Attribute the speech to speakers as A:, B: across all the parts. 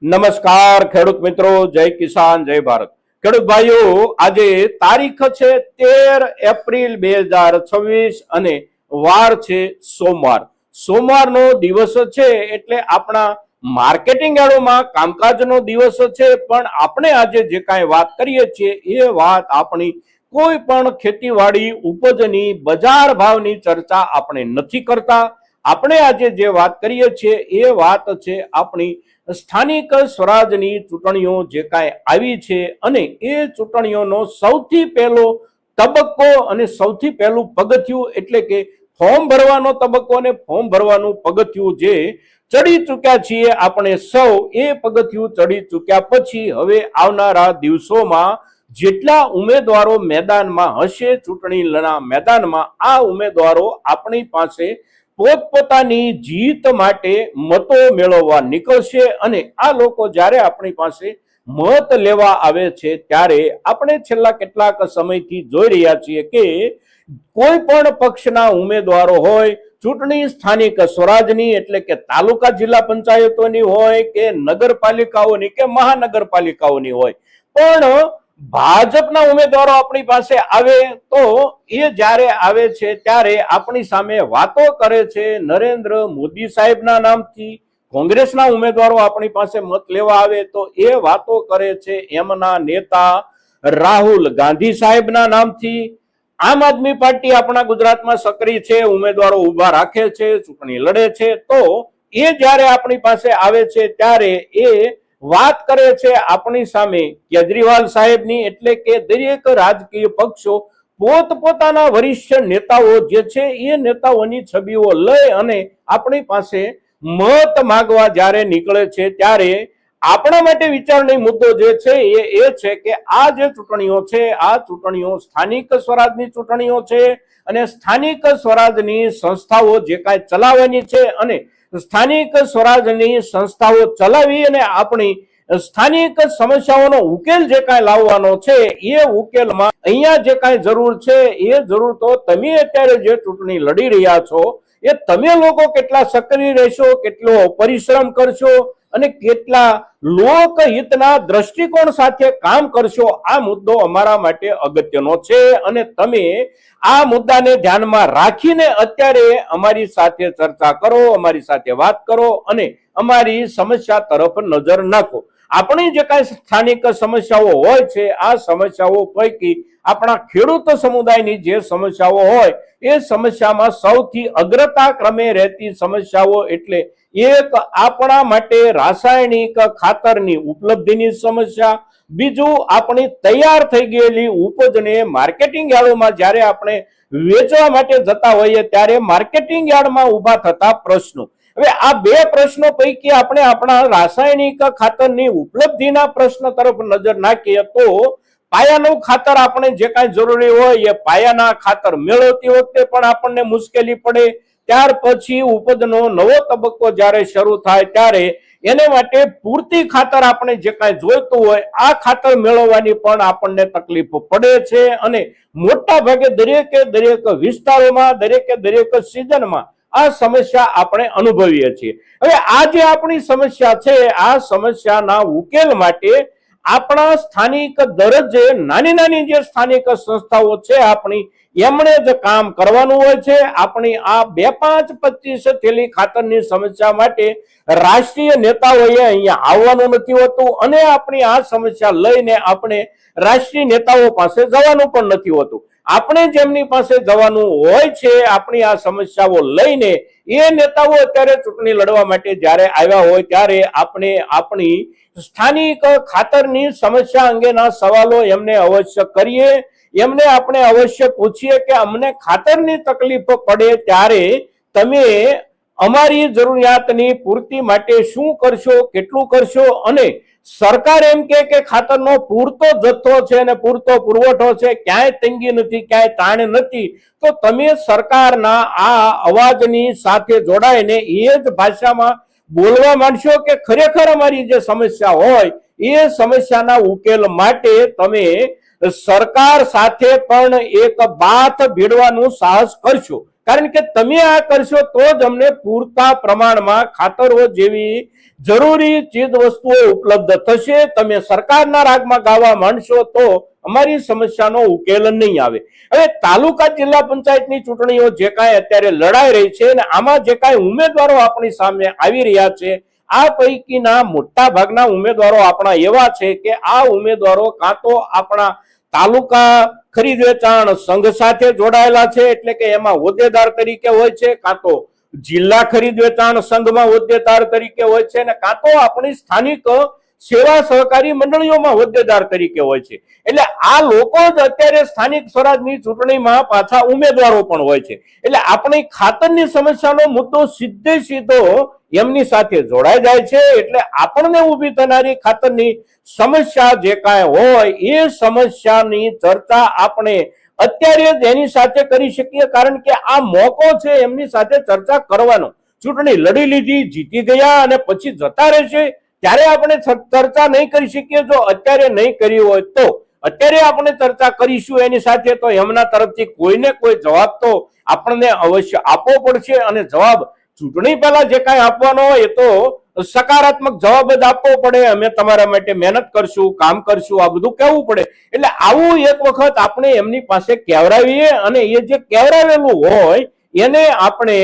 A: નમસ્કાર ખેડૂત મિત્રો, જય કિસાન, જય ભારત. ખેડૂત ભાઈઓ, આજે તારીખ છે 13 એપ્રિલ 2026 અને વાર છે સોમવાર. સોમવારનો દિવસ છે એટલે આપણા માર્કેટિંગ યાર્ડોમાં કામકાજનો દિવસ છે, પણ આપણે આજે જે કાંઈ વાત કરીએ છીએ એ વાત આપણી કોઈ પણ ખેતીવાડી ઉપજની બજાર ભાવની ચર્ચા આપણે નથી કરતા. આપણે આજે જે વાત કરીએ છીએ એ વાત છે આપણી સ્થાનિક સ્વરાજની ચૂંટણીઓ જે કાંઈ આવી છે અને એ ચૂંટણીઓનો સૌથી પહેલો તબક્કો અને સૌથી પહેલું પગથિયું એટલે કે ફોર્મ ભરવાનો તબક્કો અને ફોર્મ ભરવાનું પગથિયું જે ચડી ચૂક્યા છીએ આપણે સૌ. એ પગથિયું ચડી ચૂક્યા પછી હવે આવનારા દિવસોમાં જેટલા ઉમેદવારો મેદાનમાં હશે, ચૂંટણીના મેદાનમાં, આ ઉમેદવારો આપણી પાસે પોતપોતાની જીત માટે મતો મેળવવા નીકળશે અને આ લોકો જ્યારે આપણી પાસે મત લેવા આવે છે ત્યારે આપણે છેલ્લા કેટલાક સમયથી જોઈ રહ્યા છીએ કે કોઈ પણ પક્ષના ઉમેદવારો હોય, ચૂંટણી સ્થાનિક સ્વરાજની એટલે કે તાલુકા જિલ્લા પંચાયતોની હોય કે નગરપાલિકાઓની કે મહાનગરપાલિકાઓની હોય, પણ ભાજપના ઉમેદવારો આપણી પાસે આવે તો એ જ્યારે આવે છે ત્યારે આપણી સામે વાતો કરે છે નરેન્દ્ર મોદી સાહેબના નામથી. કોંગ્રેસના ઉમેદવારો આપણી પાસે મત લેવા આવે તો એ વાતો કરે છે એમના નેતા રાહુલ ગાંધી સાહેબના નામથી. આમ આદમી પાર્ટી આપણા ગુજરાતમાં સક્રિય છે, ઉમેદવારો ઉભા રાખે છે, ચૂંટણી લડે છે, તો એ જ્યારે આપણી પાસે આવે છે ત્યારે એ વાત કરે છે આપણી સામે કેજરીવાલ સાહેબની. એટલે કે દરેક રાજકીય પક્ષો પોતપોતાના વરિષ્ઠ નેતાઓ જે છે એ નેતાઓની છબીઓ લઈ અને આપણી પાસે મત માંગવા જ્યારે નીકળે છે ત્યારે આપણા માટે વિચારણીય મુદ્દો જે છે એ છે કે આ જે ચૂંટણીઓ છે આ ચૂંટણીઓ સ્થાનિક સ્વરાજની ચૂંટણીઓ છે અને સ્થાનિક સ્વરાજની સંસ્થાઓ જે કાંઈ ચલાવવાની છે અને સ્થાનિક સ્વરાજની સંસ્થાઓ ચલાવી અને આપણી સ્થાનિક સમસ્યાઓનો ઉકેલ જે કાંઈ લાવવાનો છે એ ઉકેલમાં અહીંયા જે કાંઈ જરૂર છે એ જરૂર તો તમે અત્યારે જે ચૂંટણી લડી રહ્યા છો એ તમે લોકો કેટલા સક્રિય રહેશો, કેટલો પરિશ્રમ કરશો અને કેટલા લોકહિતના દ્રષ્ટિકોણ સાથે કામ કરશો, આ મુદ્દો અમારા માટે અગત્યનો છે અને તમે આ મુદ્દાને ધ્યાનમાં રાખીને અત્યારે અમારી સાથે ચર્ચા કરો, અમારી સાથે વાત કરો અને અમારી સમસ્યા તરફ નજર નાખો. આપણી જે કાંઈ સ્થાનિક સમસ્યાઓ હોય છે આ સમસ્યાઓ પૈકી આપણા ખેડૂત સમુદાયની જે સમસ્યાઓ હોય એ સમસ્યામાં સૌથી અગ્રતા ક્રમે રહેતી સમસ્યાઓ એટલે એક આપણા માટે રાસાયણિક ખાતરની ઉપલબ્ધિની સમસ્યા, બીજું આપણી તૈયાર થઈ ગયેલી ઉપજને માર્કેટિંગ યાર્ડોમાં જ્યારે આપણે વેચવા માટે જતા હોઈએ ત્યારે માર્કેટિંગ યાર્ડમાં ઉભા થતા પ્રશ્નો. હવે આ બે પ્રશ્નો પૈકી આપણે આપણા રાસાયણિક ખાતરની ઉપલબ્ધિના પ્રશ્ન તરફ નજર નાખીએ તો પાયાનું ખાતર આપણે જે કાંઈ જરૂરી હોય એ પાયાના ખાતર મેળવતી વખતે પણ આપણને મુશ્કેલી પડે. ત્યાર પછી ઉપજનો નવો તબક્કો જ્યારે શરૂ થાય ત્યારે એને માટે પૂરતી ખાતર આપણે જે કાંઈ જોઈતું હોય આ ખાતર મેળવવાની પણ આપણને તકલીફ પડે છે અને મોટા ભાગે દરેક વિસ્તારોમાં દરેક સિઝનમાં આ સમસ્યા આપણે અનુભવીએ છીએ. હવે આ જે આપણી સમસ્યા છે આ સમસ્યાના ઉકેલ માટે આપણા સ્થાનિક દરજ્જે નાની જે સ્થાનિક સંસ્થાઓ છે આપણી એમણે જ કામ કરવાનું હોય છે. આપણી આ 2-5-25 થેલી ખાતરની સમસ્યા માટે રાષ્ટ્રીય નેતાઓએ અહીંયા આવવાનું નથી હોતું અને આપણી આ સમસ્યા લઈને આપણે રાષ્ટ્રીય નેતાઓ પાસે જવાનું પણ નથી હોતું. આપણે જેમની પાસે જવાનું હોય છે આપણી આ સમસ્યાઓ લઈને એ નેતાઓ અત્યારે ચૂંટણી લડવા માટે જ્યારે આવ્યા હોય ત્યારે આપણે આપણી સ્થાનિક ખાતરની સમસ્યા અંગેના સવાલો એમને અવશ્ય કરીએ. એમને આપણે અવશ્ય પૂછીએ કે અમને ખાતરની તકલીફ પડે ત્યારે તમે અમારી જરૂરિયાતની પૂર્તિ માટે શું કરશો, કેટલું કરશો અને સરકાર એમ કે ખાતરનો પૂરતો જથ્થો છે અને પૂરતો પુરવઠો છે, ક્યાંય તંગી નથી, ક્યાંય તાણ નથી, તો તમે સરકારના આ અવાજની સાથે જોડાઈને એ જ ભાષામાં બોલવા માંડશો કે ખરેખર અમારી જે સમસ્યા હોય એ સમસ્યાના ઉકેલ માટે તમે સરકાર સાથે પણ એક બાથ ભીડવાનું સાહસ કરશો. કારણ કે તમે આ કરશો તો જ અમને પૂરતા પ્રમાણમાં ખાતરો જેવી જરૂરી ચીજ વસ્તુઓ ઉપલબ્ધ થશે. તમે સરકારના રાગમાં ગાવા માંડશો તો અમારી સમસ્યાનો ઉકેલ નહીં આવે. હવે તાલુકા જિલ્લા પંચાયતની ચૂંટણીઓ જે કાંઈ અત્યારે લડાઈ રહી છે અને આમાં જે કાંઈ ઉમેદવારો આપણી સામે આવી રહ્યા છે, આ પૈકીના મોટા ભાગના ઉમેદવારો આપણા એવા છે કે આ ઉમેદવારો કાં તો આપણા તાલુકા ખરીદ વેચાણ સંઘ સાથે જોડાયેલા છે, એટલે કે એમાં હોદ્દેદાર તરીકે હોય છે, કાં તો જિલ્લા ખરીદ વેચાણ સંઘમાં હોદ્દેદાર તરીકે હોય છે, અને કાં તો આપણી સ્થાનિક સેવા સહકારી મંડળીઓમાં હોદ્દેદાર તરીકે હોય છે. એટલે આ લોકો જ અત્યારે સ્થાનિક સ્વરાજની ચૂંટણીમાં પાછા ઉમેદવારો પણ હોય છે. એટલે આપણી ખાતરની સમસ્યાનો મુદ્દો સીધે સીધો એમની સાથે જોડાઈ જાય છે. એટલે આપણને ઊભી થનારી ખાતરની સમસ્યા જે કાંઈ હોય એ સમસ્યાની ચર્ચા આપણે અત્યારે જ એની સાથે કરી શકીએ, કારણ કે આ મોકો છે એમની સાથે ચર્ચા કરવાનો. ચૂંટણી લડી લીધી, જીતી ગયા અને પછી જતા રહેશે ત્યારે આપણે ચર્ચા નહીં કરી શકીએ. જો અત્યારે નહીં કરી હોય તો અત્યારે આપણે ચર્ચા કરીશું એની સાથે, તો એમના તરફથી કોઈને કોઈ જવાબ તો આપણને અવશ્ય આપવો પડશે. અને જવાબ ચૂંટણી પહેલા જે કાંઈ આપવાનો હોય એ તો સકારાત્મક જવાબ જ આપવો પડે. અમે તમારા માટે મહેનત કરશું, કામ કરશું, આ બધું કહેવું પડે. એટલે આવું એક વખત આપણે એમની પાસે કહેવરાવીએ અને એ જે કહેવરાવેલું હોય એને આપણે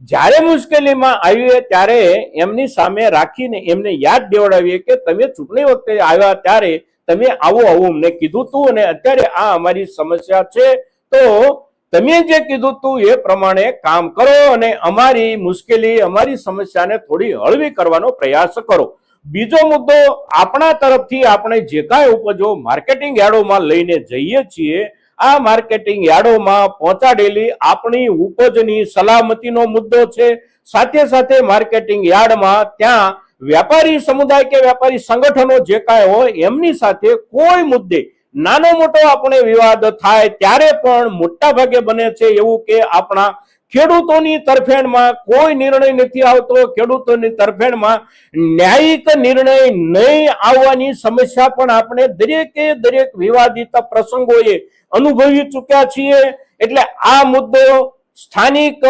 A: જ્યારે મુશ્કેલીમાં આવીએ ત્યારે એમની સામે રાખીને એમને યાદ દેવડાવીએ કે તમે ચૂંટણી વખતે આવ્યા ત્યારે તમે આવું અમને કીધું હતું અને અત્યારે આ અમારી સમસ્યા છે, તો તમે જે કીધું હતું એ પ્રમાણે કામ કરો અને અમારી મુશ્કેલી, અમારી સમસ્યાને થોડી હળવી કરવાનો પ્રયાસ કરો. બીજો મુદ્દો, આપણા તરફથી આપણે જે કાંઈ ઉપજો માર્કેટિંગ યાર્ડોમાં લઈને જઈએ છીએ, આ માર્કેટિંગ યાર્ડોમાં પહોંચાડેલી આપણી ઉપજની સલામતીનો મુદ્દો છે. સાથે સાથે માર્કેટિંગ યાર્ડમાં ત્યાં વેપારી સમુદાય કે વેપારી સંગઠનો જે કાંઈ હોય એમની સાથે કોઈ મુદ્દે નાનો મોટો આપણે વિવાદ થાય ત્યારે પણ મોટા ભાગે બને છે એવું કે આપણા ખેડૂતોની તરફેણમાં કોઈ નિર્ણય નથી આવતો, ખેડૂતોની તરફેણમાં ન્યાયિક નિર્ણય નહીં આવવાની સમસ્યા પણ આપણે દરેકે દરેક વિવાદિત પ્રસંગોએ અનુભવી ચૂક્યા છીએ. એટલે આ મુદ્દો સ્થાનિક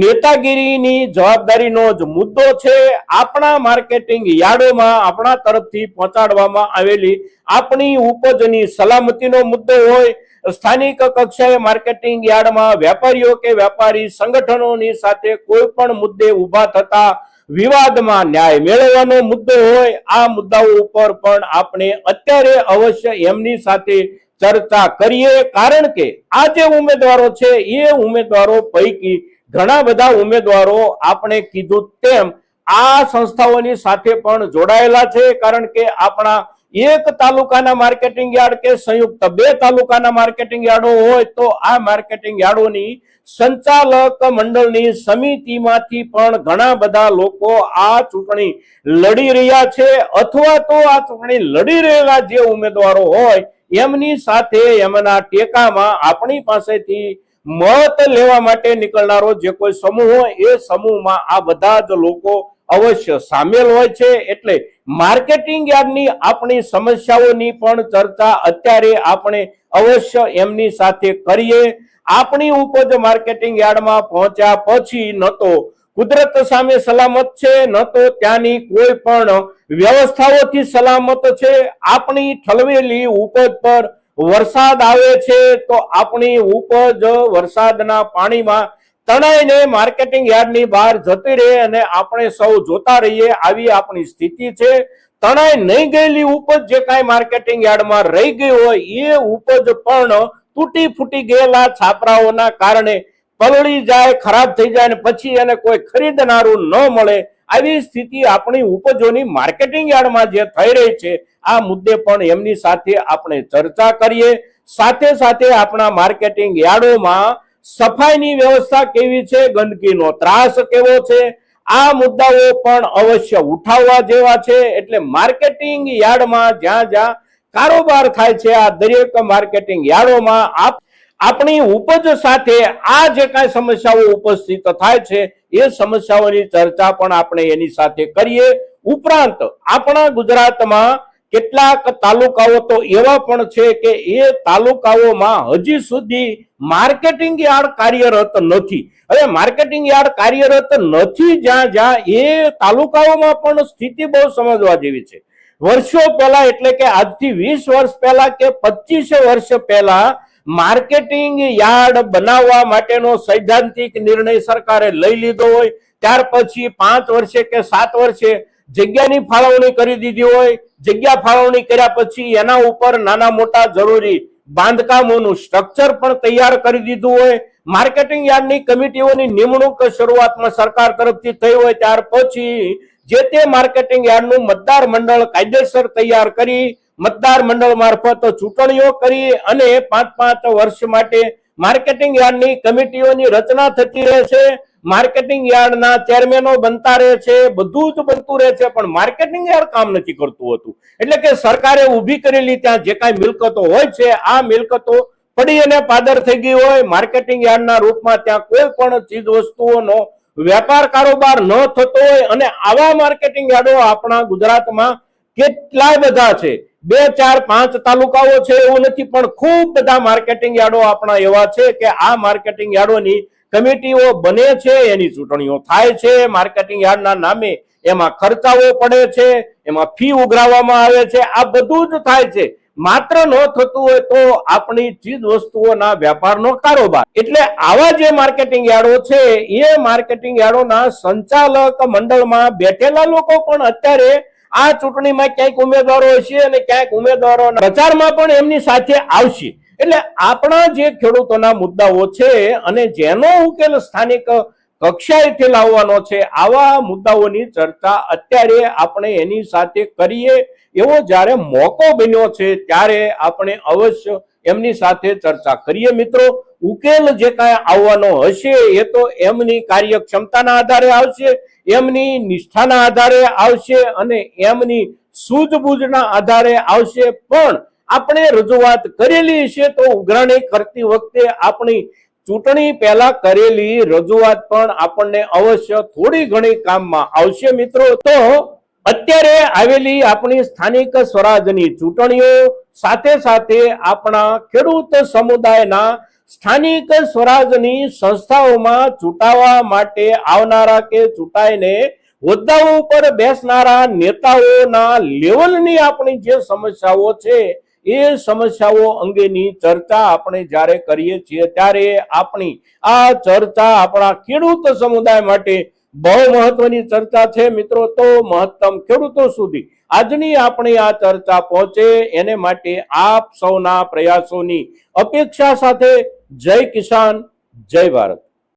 A: નેતાગીરીની જવાબદારીનો જ મુદ્દો છે. આપણા માર્કેટિંગ યાર્ડોમાં આપણા તરફથી પહોંચાડવામાં આવેલી આપણી ઉપજની સલામતીનો મુદ્દો હોય, સ્થાનિક કક્ષાએ માર્કેટિંગ યાર્ડમાં વેપારીઓ કે વેપારી સંગઠનોની સાથે કોઈ પણ મુદ્દે ઉભા થતા વિવાદમાં ન્યાય મેળવવાનો મુદ્દો હોય, આ મુદ્દાઓ ઉપર પણ આપણે અત્યારે અવશ્ય એમની સાથે ચર્ચા કરીએ. કારણ કે આ જે ઉમેદવારો છે એ ઉમેદવારો પૈકી ઘણા બધા ઉમેદવારો આપણે કીધું તેમ આ સંસ્થાઓની સાથે પણ જોડાયેલા છે. કારણ કે આપણા એક તાલુકાના માર્કેટિંગ યાર્ડ કે સંયુક્ત 2 તાલુકાના માર્કેટિંગ યાર્ડો હોય તો આ માર્કેટિંગ યાર્ડોની સંચાલક મંડળની સમિતિમાંથી પણ ઘણા બધા લોકો આ ચૂંટણી લડી રહ્યા છે, અથવા તો આ ચૂંટણી લડી રહેલા જે ઉમેદવારો હોય એમની સાથે એમના ટેકામાં આપણી પાસેથી મત લેવા માટે નીકળનારો જે કોઈ સમૂહ હોય એ સમૂહમાં આ બધા જ લોકો અવશ્ય સામેલ હોય છે. એટલે માર્કેટિંગ યાર્ડની આપણી સમસ્યાઓની પણ ચર્ચા અત્યારે આપણે અવશ્ય એમની સાથે કરીએ. આપણી ઉપજ માર્કેટિંગ યાર્ડમાં પહોંચ્યા પછી ન તો કુદરત સામે સલામત છે, ન તો ત્યાંની કોઈ પણ વ્યવસ્થાઓથી સલામત છે. આપણી ઠલવેલી ઉપજ પર વરસાદ આવે છે તો આપણી ઉપજ વરસાદના પાણીમાં તણાઈને માર્કેટિંગ યાર્ડની બહાર જતી રહે અને આપણે સૌ જોતા રહીએ, આવી આપણી સ્થિતિ છે. તણાઈ નહીં ગયેલી ઉપજ જે કાંઈ માર્કેટિંગ યાર્ડમાં રહી ગઈ હોય એ ઉપજ પણ તૂટી ફૂટી ગયેલા છાપરાઓના કારણે પલળી જાય, ખરાબ થઈ જાય અને પછી એને કોઈ ખરીદનારું ન મળે, આવી સ્થિતિ આપણી ઉપજોની માર્કેટિંગ યાર્ડમાં જે થઈ રહી છે આ મુદ્દે પણ એમની સાથે આપણે ચર્ચા કરીએ. સાથે સાથે આપણા માર્કેટિંગ યાર્ડોમાં સફાઈની વ્યવસ્થા કેવી છે, ગંદકીનો ત્રાસ કેવો છે, આ મુદ્દાઓ પણ અવશ્ય ઉઠાવવા જેવા છે. એટલે માર્કેટિંગ યાર્ડમાં જ્યાં જ્યાં કારોબાર થાય છે આ દરેક માર્કેટિંગ યાર્ડોમાં આપણી ઉપજ સાથે આ જે કાંઈ સમસ્યાઓ ઉપસ્થિત થાય છે એ સમસ્યાઓની ચર્ચા પણ આપણે એની સાથે કરીએ. ઉપરાંત આપણા ગુજરાતમાં કેટલાક તાલુકાઓ તો એવા પણ છે કે એ તાલુકાઓમાં હજી સુધી માર્કેટિંગ યાર્ડ કાર્યરત નથી. હવે માર્કેટિંગ યાર્ડ કાર્યરત નથી જ્યાં જ્યાં એ તાલુકાઓમાં પણ સ્થિતિ બહુ સમજવા જેવી છે. વર્ષો પહેલા એટલે કે આજથી 20 વર્ષ પહેલા કે 25 વર્ષ પહેલા માર્કેટિંગ યાર્ડ બનાવવા માટેનો સૈદ્ધાંતિક નિર્ણય સરકારે લઈ લીધો હોય, ત્યાર પછી 5 વર્ષે કે 7 વર્ષે જગ્યાની ફાળવણી કરી દીધી હોય. જગ્યા ફાળવણી કર્યા પછી એના ઉપર નાના મોટા જરૂરી બાંધકામોનું સ્ટ્રક્ચર પણ તૈયાર કરી દીધું હોય. માર્કેટિંગ યાર્ડની કમિટીઓની નિમણૂક શરૂઆતમાં સરકાર તરફથી થઈ હોય, ત્યાર પછી જે તે માર્કેટિંગ યાર્ડનું મતદાર મંડળ કાયદેસર તૈયાર કરી મતદાર મંડળ મારફત ચૂંટણીઓ કરી અને 5-5 વર્ષ માટે માર્કેટિંગ યાર્ડની કમિટીઓની રચના થતી રહે છે. માર્કેટિંગ યાર્ડના ચેરમેનો બનતા રહે છે, બધું જ બનતું રહે છે, પણ માર્કેટિંગ યાર્ડ કામ નથી કરતું હતું. એટલે કે સરકારે ઊભી કરેલી ત્યાં જે કાંઈ મિલકતો હોય છે, આ મિલકતો પડી અને પાદર થઈ ગઈ હોય. માર્કેટિંગ યાર્ડના રૂપમાં ત્યાં કોઈ પણ ચીજ વસ્તુઓનો વેપાર કારોબાર ન થતો હોય અને આવા માર્કેટિંગ યાર્ડો આપણા ગુજરાતમાં કેટલાય બધા છે. 2, 4, 5 તાલુકાઓ છે એવું નથી, પણ ખૂબ બધા માર્કેટિંગ યાર્ડો આપણા એવા છે કે આ માર્કેટિંગ યાર્ડોની કમિટીઓ બને છે, એની ચૂંટણીઓ થાય છે. માર્કેટિંગ યાર્ડના નામે એમાં ખર્ચાઓ પડે છે, એમાં ફી ઉઘરાવવામાં આવે છે, આ બધું જ થાય છે. માત્ર ન થતું હોય તો આપણી ચીજ વસ્તુઓના વેપારનો કારોબાર. એટલે આવા જે માર્કેટિંગ યાર્ડો છે એ માર્કેટિંગ યાર્ડોના સંચાલક મંડળમાં બેઠેલા લોકો પણ અત્યારે આ ચૂંટણીમાં ક્યાંક ઉમેદવારો હશે અને ક્યાંક ઉમેદવારોના પ્રચારમાં પણ એમની સાથે આવશે. એટલે આપણા જે ખેડૂતોના મુદ્દાઓ છે અને જેનો ઉકેલ સ્થાનિક કક્ષાએથી લાવવાનો છે, આવા મુદ્દાઓની ચર્ચા અત્યારે આપણે એની સાથે કરીએ એવો જ્યારે મોકો બન્યો છે ત્યારે આપણે અવશ્ય એમની સાથે ચર્ચા કરીએ. મિત્રો, ઉકેલ જે કાંઈ આવવાનો હશે એ તો એમની કાર્યક્ષમતાના આધારે આવશે, એમની નિષ્ઠાના આધારે આવશે અને એમની સૂઝબૂઝના આધારે આવશે. પણ આપણે રજૂઆત કરેલી છે તો ઉઘરાણી કરતી વખતે આપણી ચૂંટણી પહેલા કરેલી રજૂઆત પણ આપણને અવશ્ય થોડી ઘણી કામમાં આવશે. મિત્રો, તો અત્યારે આવેલી આપણી સ્થાનિક સ્વરાજની ચૂંટણીઓ સાથે સાથે આપણા ખેડૂત સમુદાયના સ્થાનિક સ્વરાજની સંસ્થાઓમાં ચૂંટાવા માટે આવનારા કે ચૂંટાઈને હોદ્દાઓ ઉપર બેસનારા નેતાઓના લેવલની આપણી જે સમસ્યાઓ છે એ સમસ્યાઓ અંગેની ચર્ચા આપણે જ્યારે કરીએ છીએ ત્યારે આપણી આ ચર્ચા આપણા ખેડૂત સમુદાય માટે બહુ મહત્વની ચર્ચા છે. મિત્રો, તો મહત્તમ ખેડૂતો સુધી આજની આપણી આ ચર્ચા પહોંચે એને માટે આપ સૌના પ્રયાસોની અપેક્ષા સાથે જય કિસાન, જય ભારત.